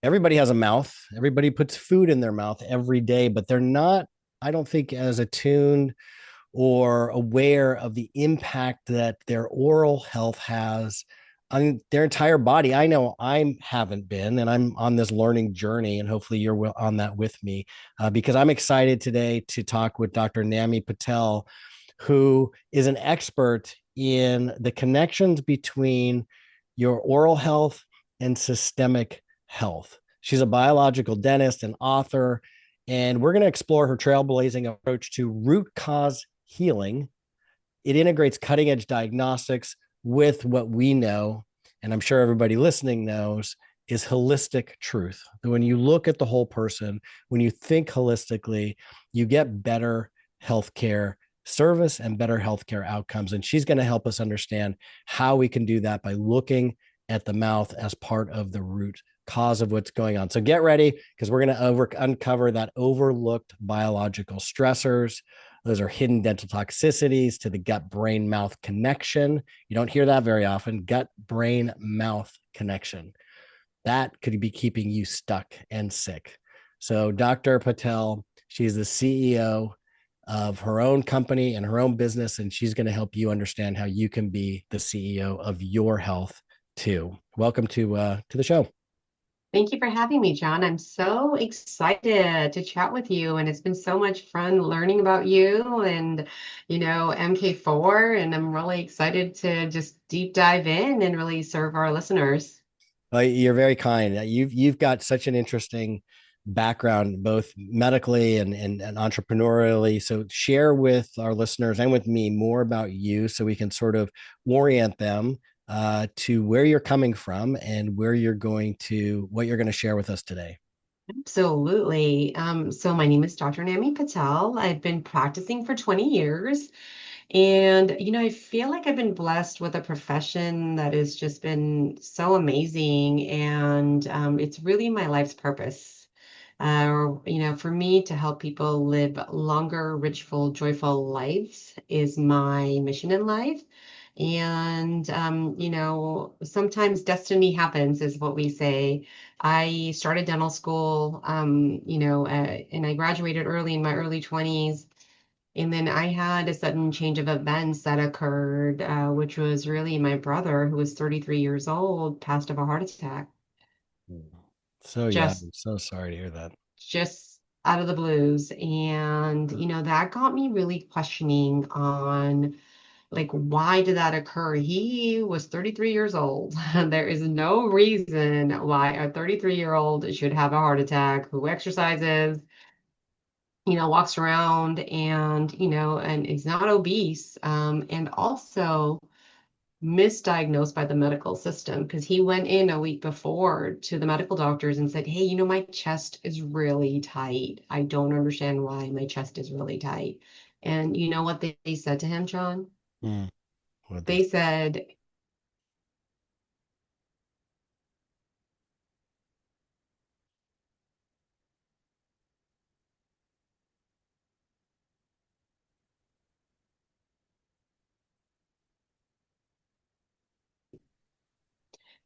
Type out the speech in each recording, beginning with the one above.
everybody has a mouth. Everybody puts food in their mouth every day, but they're not, I don't think, as attuned or aware of the impact that their oral health has on their entire body. I know I haven't been, and I'm on this learning journey, and hopefully you're on that with me, because I'm excited today to talk with Dr. Nammy Patel, who is an expert in the connections between your oral health and systemic health. She's a biological dentist and author, and we're going to explore her trailblazing approach to root cause healing. It integrates cutting edge diagnostics with what we know, and I'm sure everybody listening knows, is holistic truth. When you look at the whole person, when you think holistically, you get better healthcare service and better healthcare outcomes. And she's going to help us understand how we can do that by looking at the mouth as part of the root cause of what's going on. So get ready, because we're going to uncover that overlooked biological stressors. Those are hidden dental toxicities to the gut brain mouth connection. You don't hear that very often. Gut brain mouth connection. That could be keeping you stuck and sick. So, Dr. Patel, she's the CEO of her own company and her own business, and she's going to help you understand how you can be the CEO of your health too. Welcome to the show. Thank you for having me, John. I'm so excited to chat with you, and it's been so much fun learning about you and, MK4, and I'm really excited to just deep dive in and really serve our listeners. You're very kind. You've got such an interesting background, both medically and entrepreneurially. So share with our listeners and with me more about you, so we can sort of orient them to where you're coming from and where you're going to what you're going to share with us today. Absolutely. So my name is Dr. Nammy Patel. I've been practicing for 20 years. And, I feel like I've been blessed with a profession that has just been so amazing. And it's really my life's purpose. For me to help people live longer, richful, joyful lives is my mission in life. And, sometimes destiny happens, is what we say. I started dental school, and I graduated early in my early 20s. And then I had a sudden change of events that occurred, which was really my brother, who was 33 years old, passed of a heart attack. So yeah, Just, I'm so sorry to hear that. just out of the blues. And, that got me really questioning on, like, why did that occur? He was 33 years old. There is no reason why a 33-year-old should have a heart attack, who exercises, walks around and, and is not obese, and also misdiagnosed by the medical system because he went in a week before to the medical doctors and said, "Hey, my chest is really tight. I don't understand why my chest is really tight." And you know what they said to him, John? Mm, what they They said,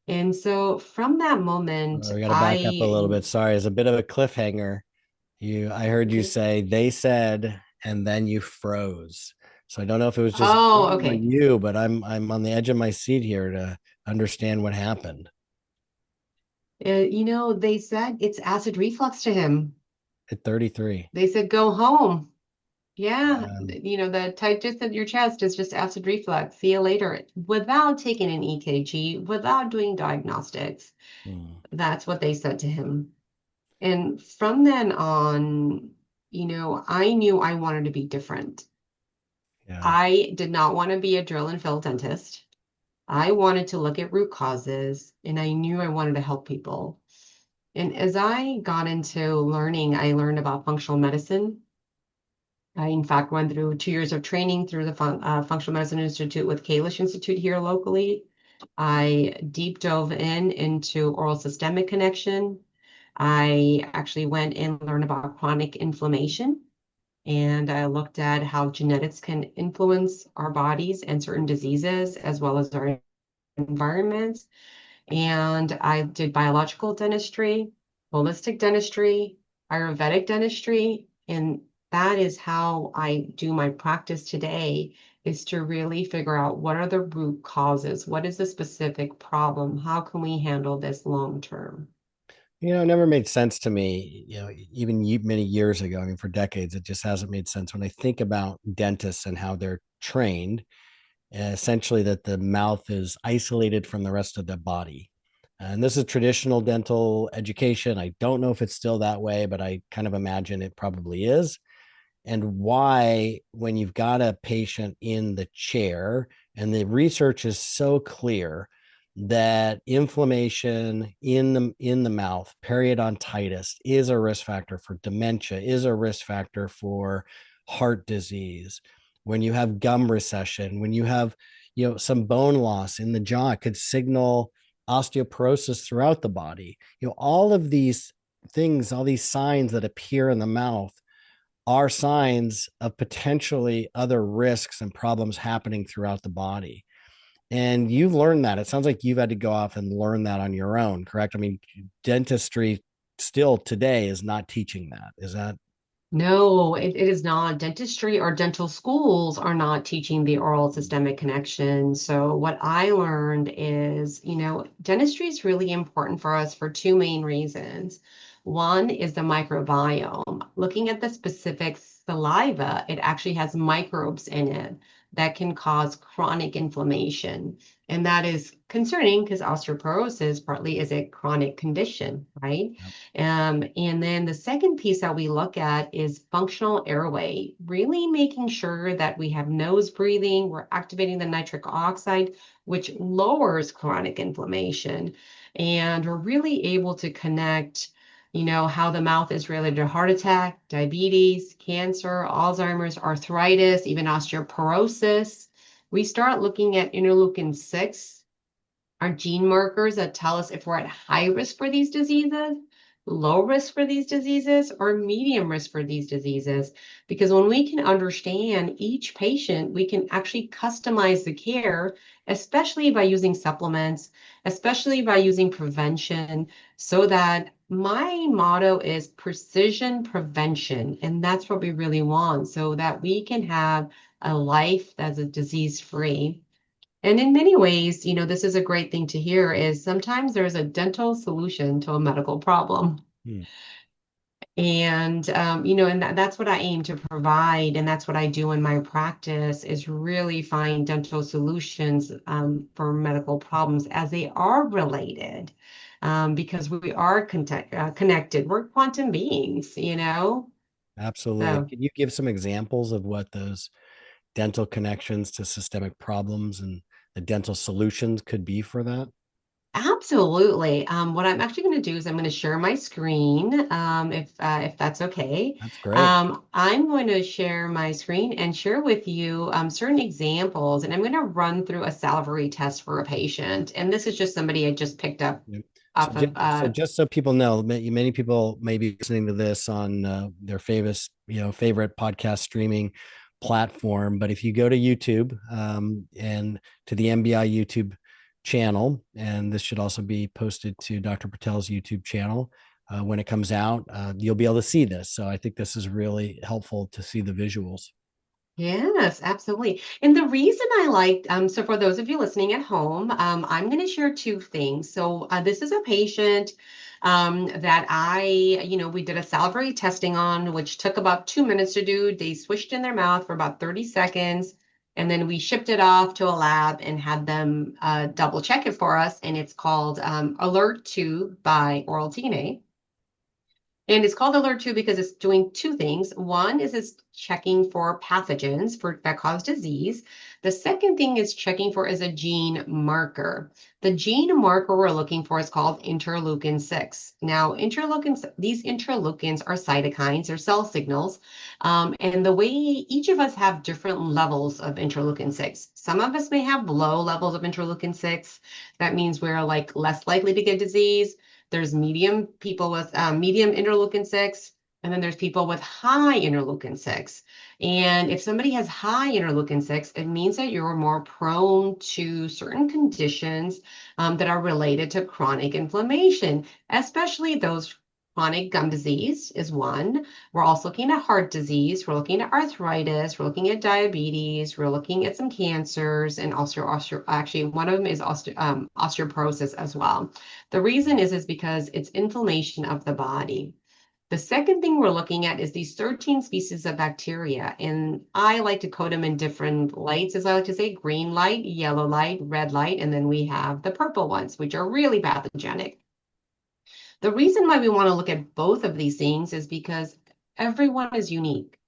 and so from that moment, We got to back up a I, little bit. Sorry, it's a bit of a cliffhanger. I heard you okay. say they said, and then you froze. So I don't know if it was just Oh, me or okay. you, but I'm on the edge of my seat here to understand what happened They said it's acid reflux to him. at 33. They said, go home. Yeah, Um, the tightness of your chest is just acid reflux. See you later. Without taking an EKG, without doing diagnostics. hmm, That's what they said to him. And from then on, I knew I wanted to be different. yeah. I did not want to be a drill and fill dentist. I wanted to look at root causes, and I knew I wanted to help people. And as I got into learning, I learned about functional medicine. I, in fact, went through 2 years of training through the Functional Medicine Institute with Kalish Institute here locally. I deep dove into oral systemic connection. I actually went and learned about chronic inflammation, and I looked at how genetics can influence our bodies and certain diseases, as well as our environments. And I did biological dentistry. holistic dentistry, Ayurvedic dentistry, and that is how I do my practice today, is to really figure out what are the root causes, what is the specific problem, how can we handle this long term? It never made sense to me, even many years ago. I mean, for decades, it just hasn't made sense when I think about dentists and how they're trained, essentially that the mouth is isolated from the rest of the body. And this is traditional dental education. I don't know if it's still that way, but I kind of imagine it probably is. And why, when you've got a patient in the chair, and the research is so clear that inflammation in the mouth, periodontitis, is a risk factor for dementia, is a risk factor for heart disease. When you have gum recession, when you have some bone loss in the jaw, it could signal osteoporosis throughout the body. All of these things, all these signs that appear in the mouth are signs of potentially other risks and problems happening throughout the body. And you've learned that. It sounds like you've had to go off and learn that on your own, correct? I mean, dentistry still today is not teaching that. Is that? No, it is not. Dentistry or dental schools are not teaching the oral systemic connection. So what I learned is, dentistry is really important for us for two main reasons. One is the microbiome. Looking at the specific saliva, it actually has microbes in it that can cause chronic inflammation. And that is concerning because osteoporosis partly is a chronic condition, right? Yep. And then the second piece that we look at is functional airway, really making sure that we have nose breathing, we're activating the nitric oxide, which lowers chronic inflammation. And we're really able to connect, how the mouth is related to heart attack, diabetes, cancer, Alzheimer's, arthritis, even osteoporosis. We start looking at interleukin 6 are gene markers that tell us if we're at high risk for these diseases, low risk for these diseases, or medium risk for these diseases. Because when we can understand each patient, we can actually customize the care, especially by using supplements, especially by using prevention, so that my motto is precision prevention. And that's what we really want, so that we can have a life that's disease free. And in many ways, this is a great thing to hear is sometimes there's a dental solution to a medical problem. Hmm. And that's what I aim to provide. And that's what I do in my practice is really find dental solutions for medical problems as they are related. Because we are connected. We're quantum beings. Absolutely. So Can you give some examples of what those dental connections to systemic problems and the dental solutions could be for that? absolutely. What I'm actually going to do is I'm going to share my screen, if that's okay. That's great. I'm going to share my screen and share with you certain examples, and I'm going to run through a salivary test for a patient. And this is just somebody I just picked up Yeah. So, off of. so just so people know, many people may be listening to this on their favorite podcast streaming platform. But if you go to YouTube and to the MBI YouTube channel, and this should also be posted to Dr. Patel's YouTube channel when it comes out, you'll be able to see this. So I think this is really helpful to see the visuals. Yes, absolutely. And the reason I liked, so for those of you listening at home, I'm going to share two things. So this is a patient that we did a salivary testing on, which took about 2 minutes to do. They swished in their mouth for about 30 seconds, and then we shipped it off to a lab and had them double check it for us. And it's called Alert 2 by Oral TNA. And it's called Alert 2 because it's doing two things. One is it's checking for pathogens that cause disease. The second thing it's checking for is a gene marker. The gene marker we're looking for is called interleukin 6. Now, these interleukins are cytokines, they're cell signals. And the way each of us have different levels of interleukin 6. Some of us may have low levels of interleukin 6. That means we're like less likely to get disease. There's medium people with medium interleukin 6, and then there's people with high interleukin 6. And if somebody has high interleukin 6, it means that you're more prone to certain conditions that are related to chronic inflammation, especially those chronic gum disease is one. We're also looking at heart disease. We're looking at arthritis. We're looking at diabetes. We're looking at some cancers and also actually one of them is osteoporosis as well. The reason is because it's inflammation of the body. The second thing we're looking at is these 13 species of bacteria, and I like to code them in different lights, as I like to say, green light, yellow light, red light, and then we have the purple ones, which are really pathogenic. The reason why we want to look at both of these things is because everyone is unique.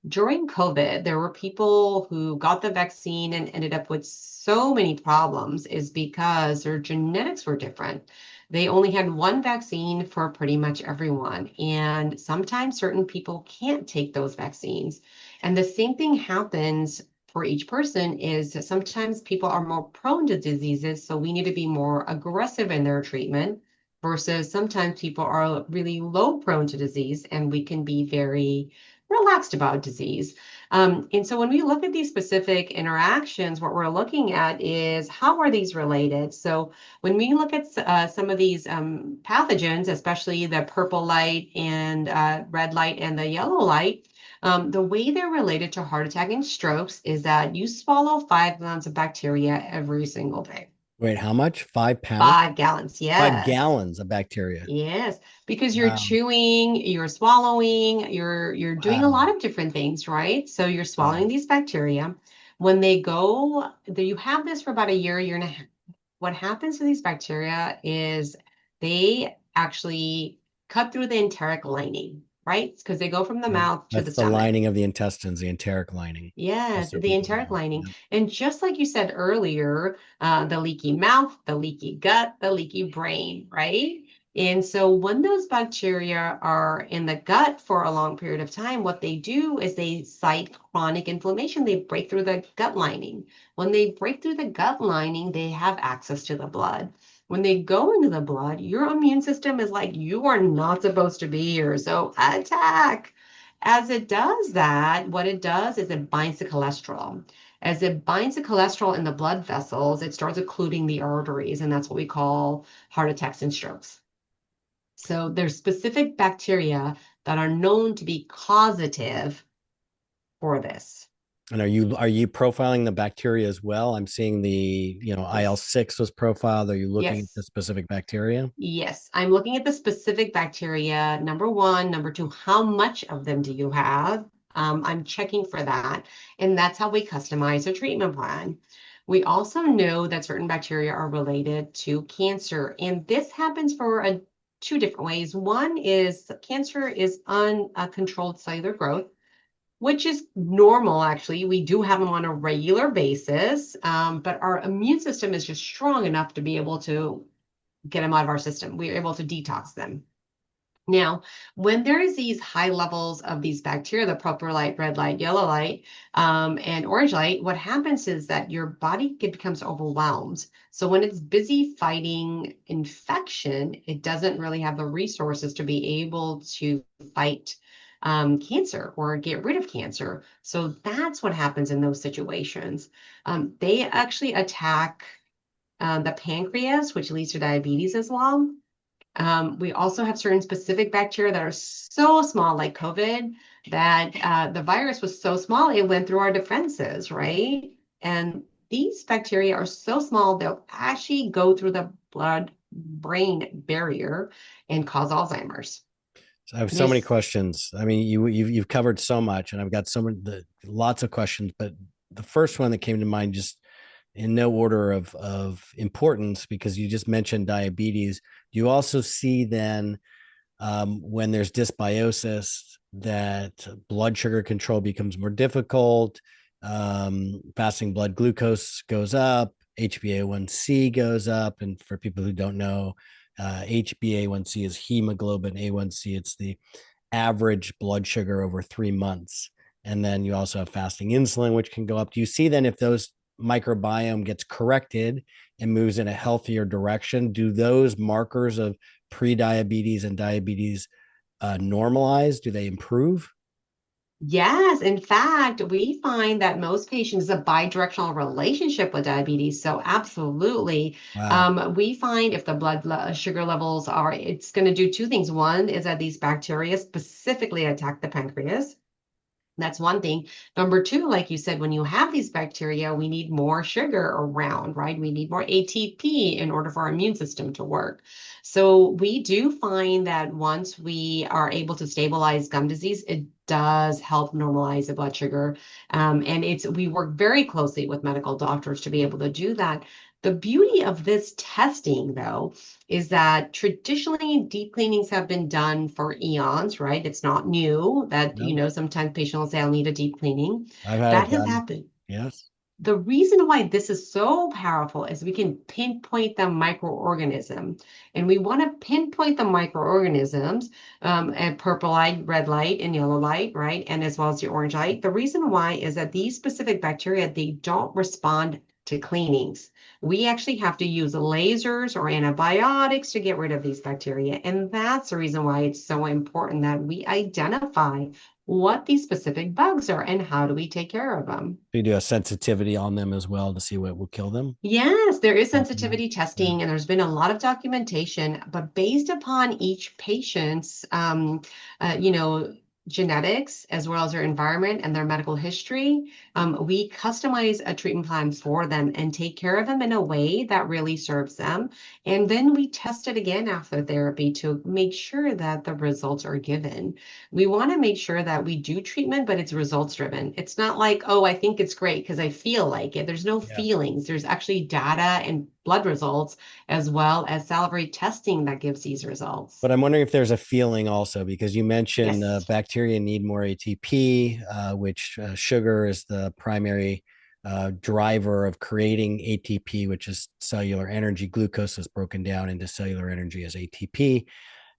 During COVID, there were people who got the vaccine and ended up with so many problems is because their genetics were different. They only had one vaccine for pretty much everyone. And sometimes certain people can't take those vaccines. And the same thing happens for each person is that sometimes people are more prone to diseases. So we need to be more aggressive in their treatment versus sometimes people are really low prone to disease and we can be very relaxed about disease. And so when we look at these specific interactions, what we're looking at is how are these related? So when we look at some of these pathogens, especially the purple light and red light and the yellow light, the way they're related to heart attack and strokes is that you swallow 5 gallons of bacteria every single day. Wait, how much? 5 pounds? 5 gallons, Five yes. gallons of bacteria. Yes, because you're Wow. chewing, you're swallowing, you're doing a lot Wow. of different things, right? So you're swallowing Wow. these bacteria. When they go, you have this for about a year and a half. What happens to these bacteria is they actually cut through the enteric lining, right? Because they go from the Yeah. mouth to That's the the stomach. lining of the intestines, the enteric lining. Yes, Just so the people enteric know. lining. Yeah. And just like you said earlier, the leaky mouth, the leaky gut, the leaky brain, right? And so when those bacteria are in the gut for a long period of time, what they do is they cite chronic inflammation. They break through the gut lining. When they break through the gut lining, they have access to the blood. When they go into the blood, your immune system is like, you are not supposed to be here. So attack. As it does that, what it does is it binds to cholesterol. As it binds to cholesterol in the blood vessels, it starts occluding the arteries, and that's what we call heart attacks and strokes. So there's specific bacteria that are known to be causative for this. And are you profiling the bacteria as well? I'm seeing the, Yes. IL-6 was profiled. Are you looking at the Yes. specific bacteria? Yes, I'm looking at the specific bacteria. Number one, number two, how much of them do you have? I'm checking for that. And that's how we customize a treatment plan. We also know that certain bacteria are related to cancer. And this happens for two different ways. One is cancer is uncontrolled cellular growth, which is normal, actually. We do have them on a regular basis, but our immune system is just strong enough to be able to get them out of our system. We are able to detox them. Now, when there is these high levels of these bacteria, the purple light, red light, yellow light, and orange light, what happens is that your body becomes overwhelmed. So when it's busy fighting infection, it doesn't really have the resources to be able to fight cancer or get rid of cancer. So that's what happens in those situations. They actually attack the pancreas, which leads to diabetes as well. We also have certain specific bacteria that are so small, like COVID, that the virus was so small, it went through our defenses, right? And these bacteria are so small, they'll actually go through the blood-brain barrier and cause Alzheimer's. So I have so many This, questions. I mean, you've covered so much, and I've got lots of questions. But the first one that came to mind, just in no order of importance, because you just mentioned diabetes. Do you also see then, when there's dysbiosis, that blood sugar control becomes more difficult? Fasting blood glucose goes up, HbA1c goes up, and for people who don't know, HbA1c is hemoglobin A1c. It's the average blood sugar over 3 months. And then you also have fasting insulin, which can go up. Do you see then, if those microbiome gets corrected and moves in a healthier direction, do those markers of pre-diabetes and diabetes normalize? Do they improve? Yes, in fact, we find that most patients have a bidirectional relationship with diabetes. So, absolutely, Wow. we find if the sugar levels are, it's going to do two things. One is that these bacteria specifically attack the pancreas. That's one thing. Number two, like you said, when you have these bacteria, we need more sugar around, right? We need more ATP in order for our immune system to work. So we do find that once we are able to stabilize gum disease, it does help normalize the blood sugar. And we work very closely with medical doctors to be able to do that. The beauty of this testing, though, is that traditionally deep cleanings have been done for eons, right? It's not new that, No, sometimes patients will say, I'll need a deep cleaning. I've had That it has done. happened. Yes. The reason why this is so powerful is we can pinpoint the microorganism. And we want to pinpoint the microorganisms at purple light, red light, and yellow light, right? And as well as the orange light. The reason why is that these specific bacteria, they don't respond to cleanings. We actually have to use lasers or antibiotics to get rid of these bacteria. And that's the reason why it's so important that we identify what these specific bugs are and how do we take care of them. You do a sensitivity on them as well to see what will kill them. Yes, there is Help them out. sensitivity Yeah. testing, and there's been a lot of documentation, but based upon each patient's, genetics as well as their environment and their medical history, we customize a treatment plan for them and take care of them in a way that really serves them. And then we test it again after therapy to make sure that the results are given. We want to make sure that we do treatment, but it's results driven. It's not like, oh, I think it's great because I feel like it. There's no Yeah. feelings. There's actually data and blood results as well as salivary testing that gives these results. But I'm wondering if there's a feeling also because you mentioned Yes. bacteria need more ATP, which sugar is the primary driver of creating ATP, which is cellular energy. Glucose is broken down into cellular energy as ATP.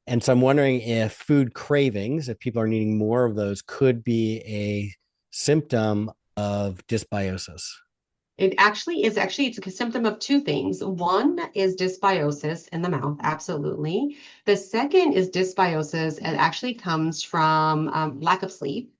And so I'm wondering if food cravings, if people are needing more of those, could be a symptom of dysbiosis. It's a symptom of two things. One is dysbiosis in the mouth, absolutely. The second is dysbiosis. It actually comes from lack of sleep.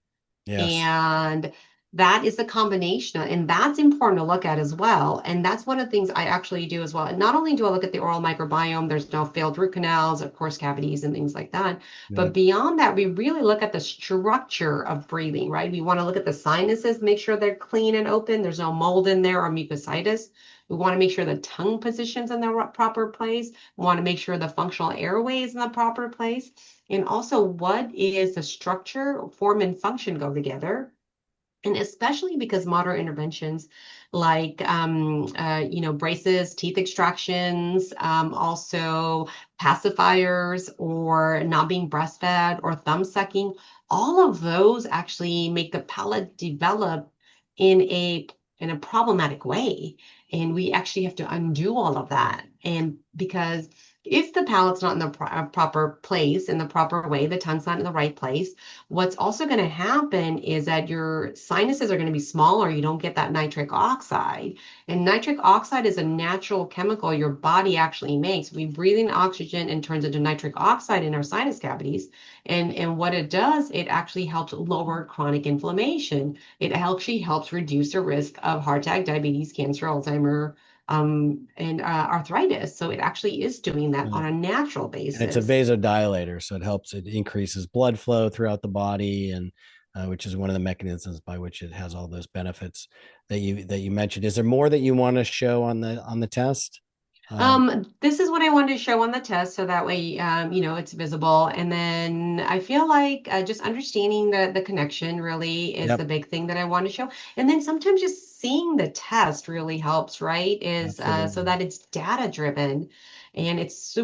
Yes. And that is the combination, and that's important to look at as well. And that's one of the things I actually do as well. And not only do I look at the oral microbiome, there's no failed root canals, of course, cavities and things like that. Yeah. But beyond that, we really look at the structure of breathing, right? We want to look at the sinuses, make sure they're clean and open, there's no mold in there or mucositis. We want to make sure the tongue position's in the proper place. We want to make sure the functional airway is in the proper place. And also, what is the structure, form, and function go together? And especially because modern interventions like, braces, teeth extractions, also pacifiers or not being breastfed or thumb sucking, all of those actually make the palate develop in a problematic way. And we actually have to undo all of that. And because if the palate's not in the proper place, in the proper way, the tongue's not in the right place, what's also going to happen is that your sinuses are going to be smaller. You don't get that nitric oxide. And nitric oxide is a natural chemical your body actually makes. We breathe in oxygen and turns into nitric oxide in our sinus cavities. And what it does, it actually helps lower chronic inflammation. It actually helps reduce the risk of heart attack, diabetes, cancer, Alzheimer, and arthritis. So it actually is doing that on Right. a natural And it's a basis. vasodilator, so it increases blood flow throughout the body, and which is one of the mechanisms by which it has all those benefits that you mentioned. Is there more that you want to show on the test? This is what I wanted to show on the test so that way, it's visible. And then I feel like just understanding the connection really is the Yep, big thing that I want to show. And then sometimes just seeing the test really helps, right? Is so absolutely. that it's data driven and it's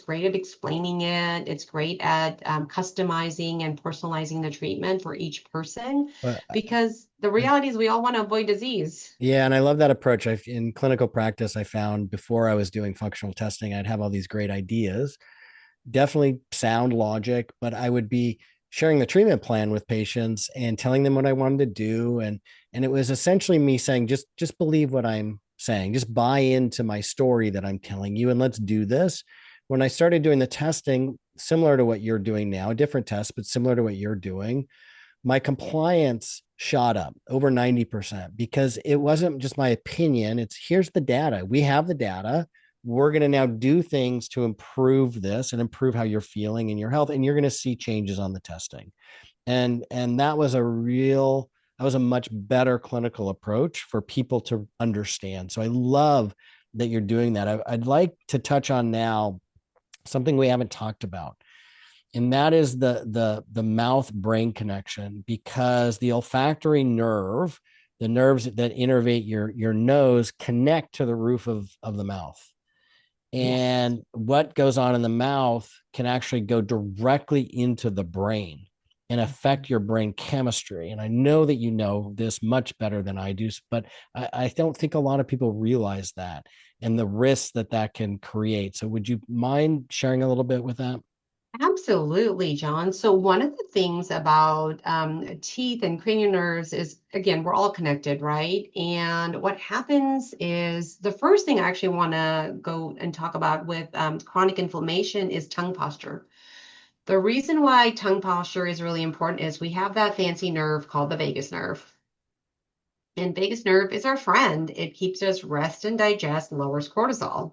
great at explaining it. It's great at customizing and personalizing the treatment for each person But because the reality is we all want to avoid disease. yeah, and I love that approach. In clinical practice, I found before I was doing functional testing, I'd have all these great ideas, definitely sound logic, but I would be sharing the treatment plan with patients and telling them what I wanted to do, and it was essentially me saying, just believe what I'm saying, just buy into my story that I'm telling you, and let's do this. When I started doing the testing, similar to what you're doing now, a different test, but similar to what you're doing, my compliance shot up over 90% because it wasn't just my opinion. It's here's the data. We have the data. We're going to now do things to improve this and improve how you're feeling and your health. And you're going to see changes on the testing. And that was a much better clinical approach for people to understand. So I love that you're doing that. I'd like to touch on now something we haven't talked about, and that is the mouth brain connection, because the olfactory nerve, the nerves that innervate your nose, connect to the roof of the mouth. Yes. And what goes on in the mouth can actually go directly into the brain and affect your brain chemistry. And I know that you know this much better than I do, but I don't think a lot of people realize that and the risks that that can create. So would you mind sharing a little bit with that? Absolutely, John. So one of the things about teeth and cranial nerves is, again, we're all connected, right? And what happens is the first thing I actually want to go and talk about with chronic inflammation is tongue posture. The reason why tongue posture is really important is we have that fancy nerve called the vagus nerve. And vagus nerve is our friend. It keeps us rest and digest, lowers cortisol,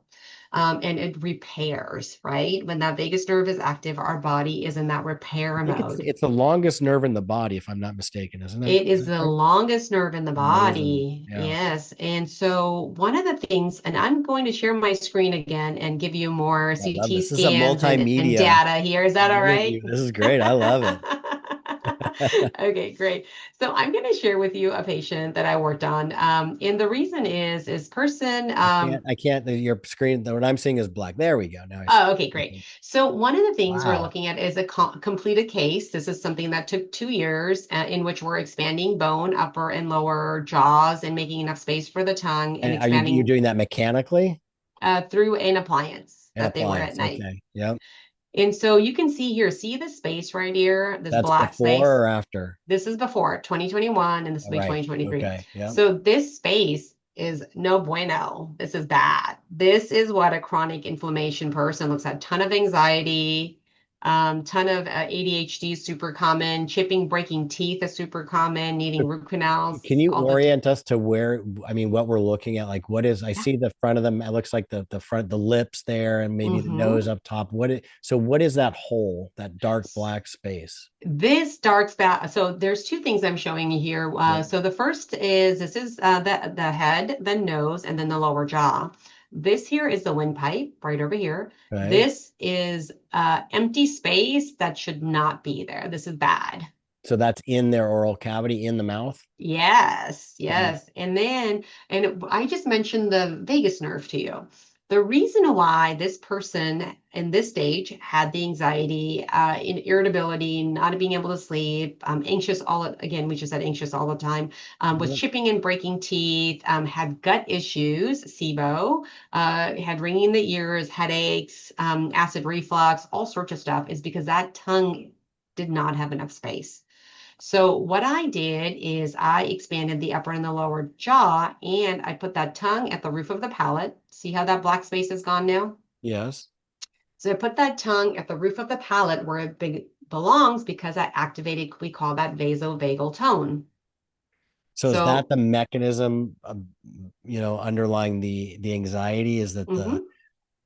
and it repairs, right? When that vagus nerve is active, our body is in that I repair think it's mode. it's the longest nerve in the body, if I'm not mistaken, isn't it? It Is is that the right? longest nerve in the Amazing. body. Yeah. Yes. And so one of the things, and I'm going to share my screen again and give you more I love CT this. This is a scans and multimedia data here. Is that all interview. right? This is great. I love it. Okay, great. So I'm going to share with you a patient that I worked on. And the reason is person, I can't, your screen, what I'm seeing is black. There we go. Now I see. oh, okay, great. Okay. So one of the things we're Wow. looking at is a completed case. This is something that took 2 years, in which we're expanding bone, upper and lower jaws, and making enough space for the tongue, and And you're expanding doing that mechanically? through an appliance An that they wear at appliance. night. Okay. Yep. And so you can see here, see the space right here, this That's black before space. or after? This is before 2021, and this will All be right. 2023. Okay. Yep. So this space is no bueno. This is bad. This is what a chronic inflammation person looks at. Ton of anxiety, ton of ADHD is super common. Chipping, breaking teeth is super common. Needing root Can canals you all the time. orient us to where, I mean, what we're looking at? Like, what is, I see the front of them. It looks like the front, the lips there, and maybe the nose Mm-hmm. up top. So what is that hole, that dark black space? This dark spot. So there's two things I'm showing you here. Yeah. So the first is this is the head, the nose, and then the lower jaw. This here is the windpipe right over here. Okay. This is empty space that should not be there. This is bad. So that's in their oral cavity in the mouth. Yes, Okay. yes. I just mentioned the vagus nerve to you. The reason why this person in this stage had the anxiety, irritability, not being able to sleep, anxious again, we just said anxious all the time, was Yep. chipping and breaking teeth, had gut issues, SIBO, had ringing in the ears, headaches, acid reflux, all sorts of stuff, is because that tongue did not have enough space. So what I did is I expanded the upper and the lower jaw, and I put that tongue at the roof of the palate. See how that black space is gone now? Yes. So I put that tongue at the roof of the palate where it belongs, because I activated, we call that vasovagal tone. So is that So the mechanism, underlying the anxiety, is that mhm,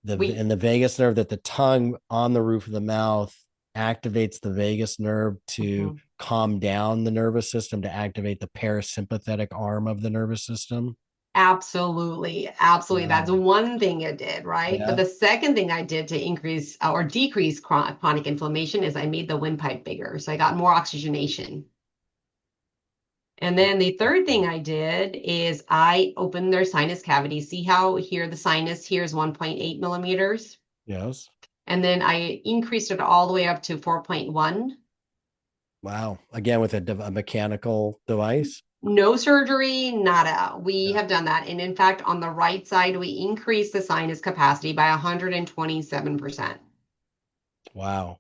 the we in the vagus nerve, that the tongue on the roof of the mouth activates the vagus nerve to mhm. calm down the nervous system, to activate the parasympathetic arm of the nervous system? Absolutely, absolutely. That's Wow. one thing it did, right? But Yeah. the second thing I did to increase or decrease chronic inflammation is I made the windpipe bigger. So I got more oxygenation. And then the third thing I did is I opened their sinus cavity. See how here the sinus here is 1.8 millimeters? Yes. And then I increased it all the way up to 4.1. Wow. Again, with a mechanical device. No surgery, nada. We Yeah. have done that. And in fact, on the right side, we increased the sinus capacity by 127%. Wow.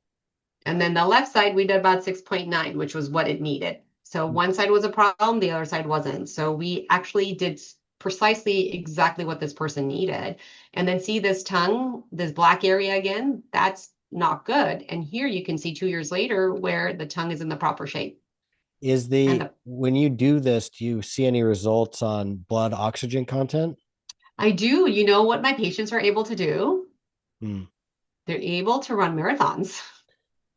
And then the left side, we did about 6.9, which was what it needed. So one side was a problem, the other side wasn't. So we actually did precisely exactly what this person needed. And then see this tongue, this black area again, that's not good. And here you can see 2 years later where the tongue is in the proper shape. Is And the when you do this, do you see any results on blood oxygen content? I do, you know what my patients are able to do? Hmm. They're able to run marathons.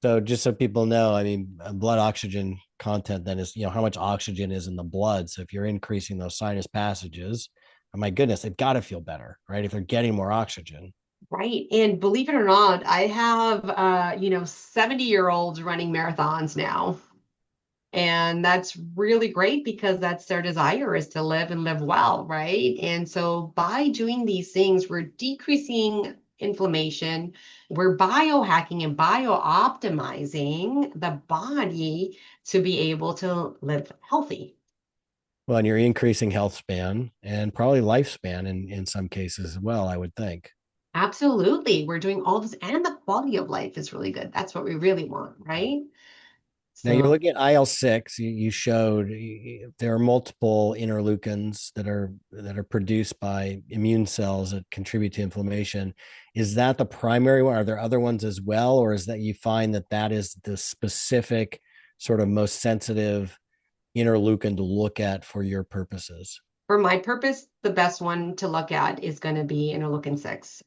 So just so people know, I mean, blood oxygen content then is, how much oxygen is in the blood. So if you're increasing those sinus passages, oh my goodness, they've got to feel better, right? If they're getting more oxygen. Right. And believe it or not, I have 70-year-olds running marathons now. And that's really great because that's their desire is to live and live well, right? And so by doing these things, we're decreasing inflammation, we're biohacking and biooptimizing the body to be able to live healthy. Well, and you're increasing health span and probably lifespan in some cases as well, I would think. Absolutely. We're doing all this, and the quality of life is really good. That's what we really want, right? Now you're So looking at IL-6. You showed there are multiple interleukins that are produced by immune cells that contribute to inflammation. Is that the primary one? Are there other ones as well, or is that you find that that is the specific sort of most sensitive interleukin to look at for your purposes? for my purpose, the best one to look at is going to be interleukin 6.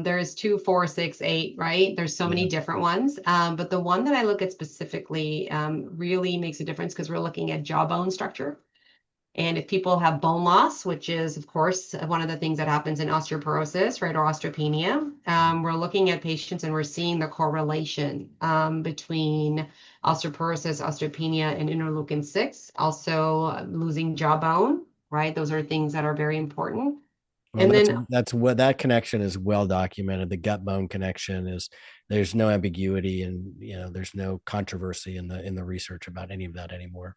There's 2, 4, 6, 8, right? There's so Yeah. many different ones. But the one that I look at specifically really makes a difference because we're looking at jawbone structure. And if people have bone loss, which is, of course, one of the things that happens in osteoporosis, right, or osteopenia, we're looking at patients and we're seeing the correlation between osteoporosis, osteopenia, and interleukin 6. Also, losing jawbone, right? Those are things that are very important. Well, And then, that's what that connection is well documented. The gut bone connection is there's no ambiguity and there's no controversy in the research about any of that anymore.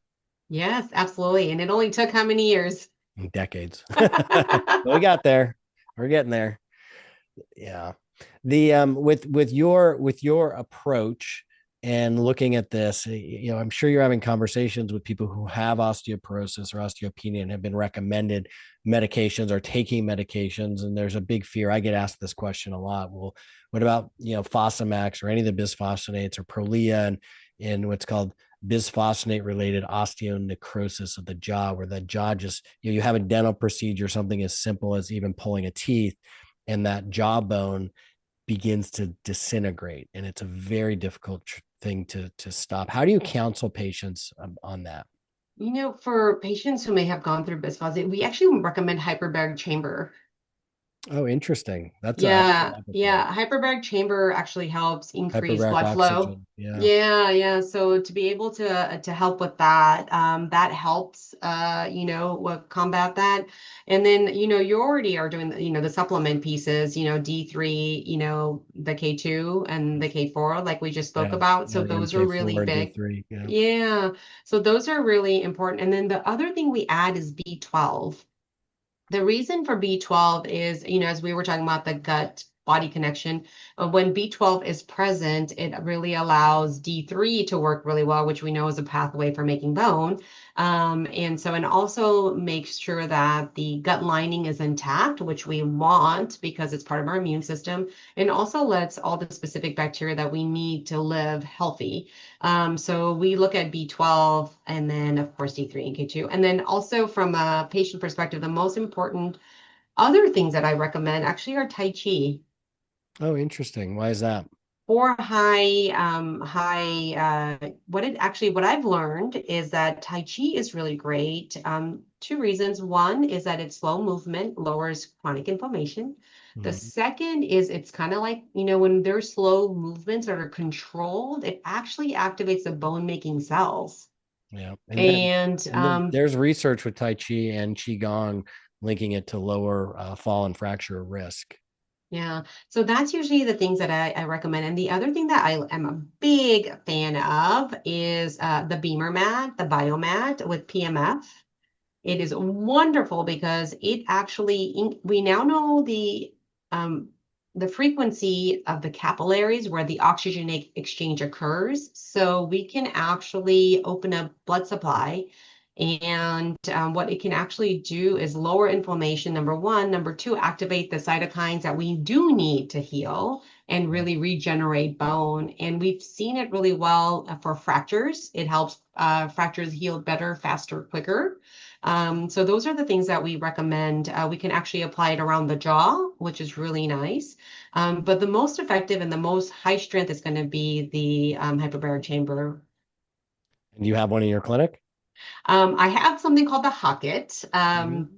yes, absolutely. And it only took how many years? Decades. But we got there. We're getting there. Yeah. The with your approach and looking at this, I'm sure you're having conversations with people who have osteoporosis or osteopenia and have been recommended medications or taking medications. And there's a big fear. I get asked this question a lot. Well, what about, Fosamax or any of the bisphosphonates or Prolia and what's called bisphosphonate related osteonecrosis of the jaw, where the jaw just, you have a dental procedure, something as simple as even pulling a teeth, and that jawbone begins to disintegrate, and it's a very difficult thing to stop. How do you counsel patients on that? For patients who may have gone through bisphosphonate, we actually recommend hyperbaric chamber. Oh, interesting. That's I haven't heard Yeah, that before. yeah. Hyperbaric chamber actually helps increase Hyperbaric blood flow. oxygen. Yeah. Yeah, yeah. So to be able to help with that, that helps combat that. And then, you already are doing the supplement pieces, D3, the K2 and the K4, like we just spoke Yeah. about. Yeah. So The those are really MK4 and big. D3. Yeah. Yeah. So those are really important. And then the other thing we add is B12. The reason for B12 is, as we were talking about the gut body connection, when B12 is present, it really allows D3 to work really well, which we know is a pathway for making bone. And also makes sure that the gut lining is intact, which we want because it's part of our immune system, and also lets all the specific bacteria that we need to live healthy. So we look at B12 and then, of course, D3 and K2. And then also from a patient perspective, the most important other things that I recommend actually are Tai Chi. Oh, interesting. Why is that? For what I've learned is that Tai Chi is really great. Two reasons. One is that it's slow movement, lowers chronic inflammation. The Mhm. second is it's kind of like, when there's slow movements that are controlled, it actually activates the bone making cells. Yeah. And There's research with Tai Chi and Qigong linking it to lower fall and fracture risk. Yeah, so that's usually the things that I recommend. And the other thing that I am a big fan of is the Beamer mat, the Biomat with PMF. It is wonderful because it actually, we now know the frequency of the capillaries where the oxygen exchange occurs. So we can actually open up blood supply. And what it can actually do is lower inflammation, number one. Number two, activate the cytokines that we do need to heal. and Yeah. really regenerate bone. And we've seen it really well for fractures. It helps fractures heal better, faster, quicker. So those are the things that we recommend. We can actually apply it around the jaw, which is really nice. But the most effective and the most high strength is going to be the hyperbaric chamber. And you have one in your clinic? I have something called the Hocket. Mhm.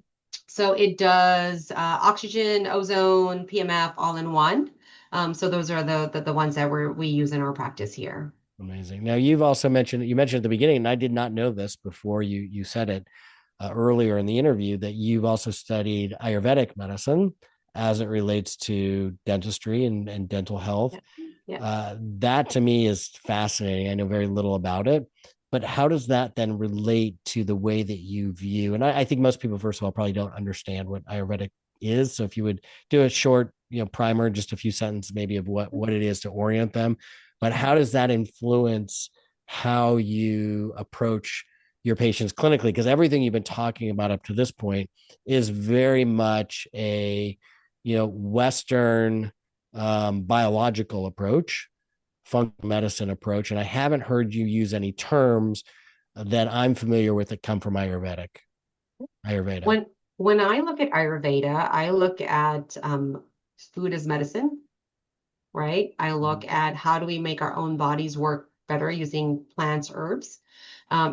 So it does oxygen, ozone, PMF all in one. So those are the ones that we use in our practice here. Amazing. Now you've also mentioned you mentioned at the beginning, and I did not know this before you said it earlier in the interview, that you've also studied Ayurvedic medicine as it relates to dentistry and dental health. Yeah. Yeah. That to me is fascinating. I know very little about it, but how does that then relate to the way that you view? And I think most people, first of all, probably don't understand what Ayurvedic is. So if you would do a short, primer, just a few sentences maybe of what it is to orient them, but how does that influence how you approach your patients clinically? Because everything you've been talking about up to this point is very much a Western biological approach, functional medicine approach, and I haven't heard you use any terms that I'm familiar with that come from Ayurveda. When when I look at Ayurveda, I look at food as medicine, right? I look at how do we make our own bodies work better using plants, herbs,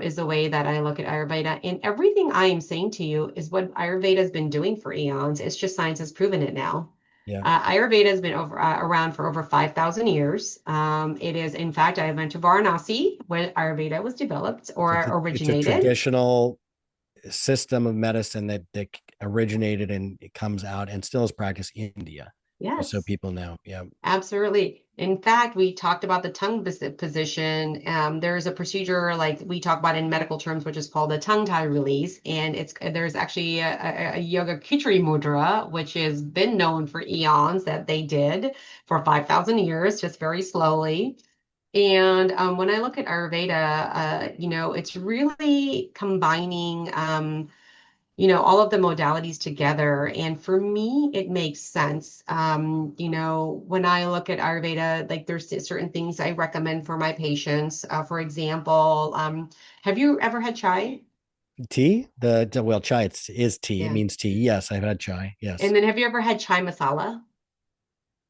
is the way that I look at Ayurveda. And everything I am saying to you is what Ayurveda has been doing for eons. It's just science has proven it now. Yeah. Ayurveda has been around for over 5,000 years. It is, in fact, I went to Varanasi where Ayurveda was developed or It's a originated. traditional system of medicine that originated and it comes out and still is practiced in India. Just so Yes. people know. Yeah. Absolutely. In fact, we talked about the tongue position. There's a procedure like we talk about in medical terms, which is called a tongue tie release. And there's actually a yoga khichdi mudra, which has been known for eons that they did for 5,000 years, just very slowly. And when I look at Ayurveda, it's really combining all of the modalities together. And for me, it makes sense. When I look at Ayurveda, like there's certain things I recommend for my patients. For example, have you ever had chai? Tea, well, chai is tea. It Yeah. means tea. Yes, I've had chai. Yes. And then have you ever had chai masala?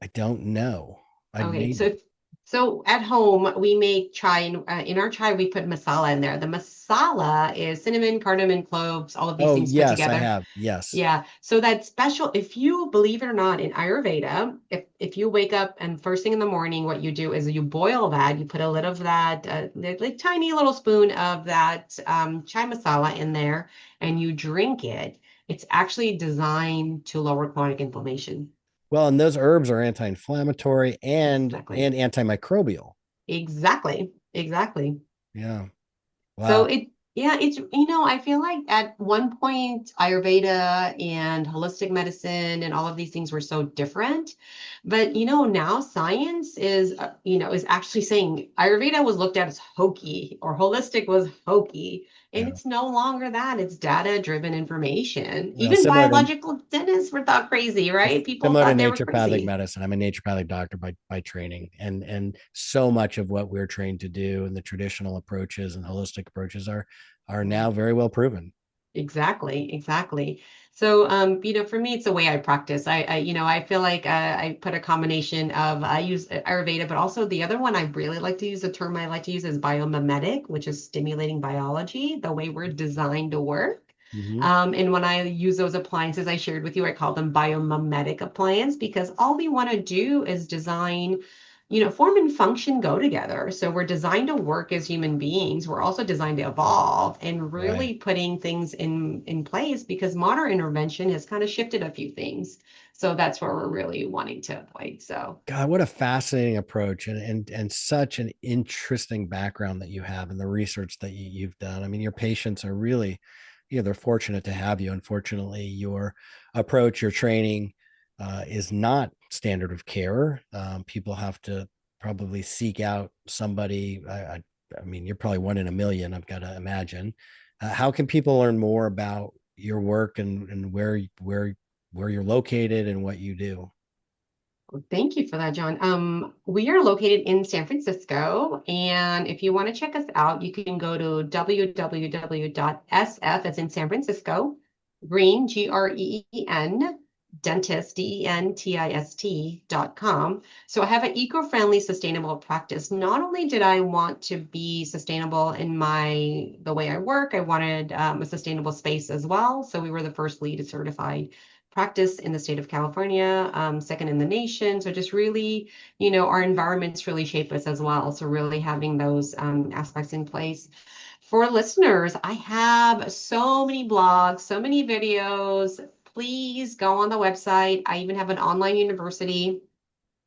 I don't know. I've Okay, made it. so at home we make chai. In our chai we put masala in there. The masala is cinnamon, cardamom, cloves, all of these Oh, things put yes, I together. have. Yes. Yeah. So that special, if you believe it or not, in Ayurveda, if you wake up and first thing in the morning, what you do is you boil that, you put a little of that, like tiny little spoon of that chai masala in there, and you drink it. It's actually designed to lower chronic inflammation. Well, and those herbs are anti-inflammatory and Exactly. antimicrobial. Exactly. Exactly. Yeah. So Wow. yeah, I feel like at one point Ayurveda and holistic medicine and all of these things were so different. But, now science is actually saying Ayurveda was looked at as hokey or holistic was hokey. And Yeah. it's no longer that. It's data-driven information. Well, Even biological dentists were thought crazy, right? People similar to thought they were naturopathic crazy. medicine. I'm a naturopathic doctor by training, and so much of what we're trained to do and the traditional approaches and holistic approaches are now very well proven. Exactly, exactly. So, for me, it's the way I practice. I feel like I put a combination of I use Ayurveda, but also the other one I really like to use, the term I like to use is biomimetic, which is stimulating biology, the way we're designed to work. Mm-hmm. And when I use those appliances I shared with you, I call them biomimetic appliance because all we want to do is design, form and function go together. So we're designed to work as human beings. We're also designed to evolve and Right. really putting things in place because modern intervention has kind of shifted a few things. So that's where we're really wanting to avoid. So God, what a fascinating approach and such an interesting background that you have and the research that you've done. I mean, your patients are really, they're fortunate to have you. Unfortunately, your approach, your training is not standard of care. People have to probably seek out somebody. I mean, you're probably one in a million, I've got to imagine. How can people learn more about your work and where you're located and what you do? Thank you for that, John. We are located in San Francisco, and if you want to check us out, you can go to www.sf, as in San Francisco, Green, Green, Dentist, Dentist.com. So I have an eco-friendly, sustainable practice. Not only did I want to be sustainable in the way I work, I wanted a sustainable space as well. So we were the first LEED certified practice in the state of California, second in the nation. So just really, our environments really shape us as well. So really having those aspects in place. For listeners, I have so many blogs, so many videos. Please go on the website. I even have an online university.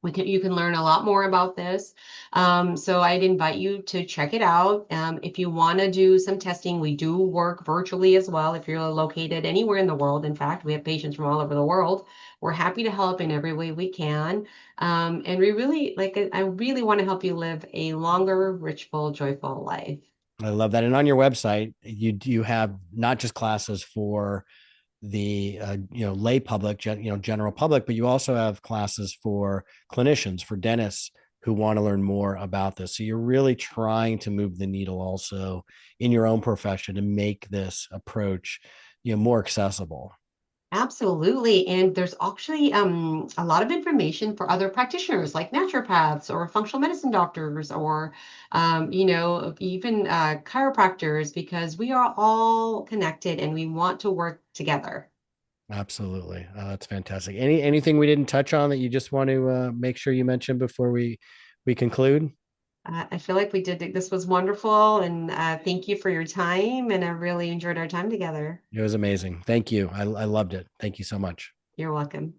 You can learn a lot more about this. So I'd invite you to check it out. If you want to do some testing, we do work virtually as well. If you're located anywhere in the world, in fact, we have patients from all over the world. We're happy to help in every way we can. And we really, I really want to help you live a longer, richful, joyful life. I love that. And on your website, you have not just classes for the lay public, general public, but you also have classes for clinicians, for dentists who want to learn more about this. So you're really trying to move the needle also in your own profession to make this approach, more accessible. Absolutely. And there's actually a lot of information for other practitioners like naturopaths or functional medicine doctors or, even chiropractors, because we are all connected and we want to work together. Absolutely. That's fantastic. Anything we didn't touch on that you just want to make sure you mention before we conclude? I feel like we did, this was wonderful. And thank you for your time. And I really enjoyed our time together. It was amazing. Thank you. I loved it. Thank you so much. You're welcome.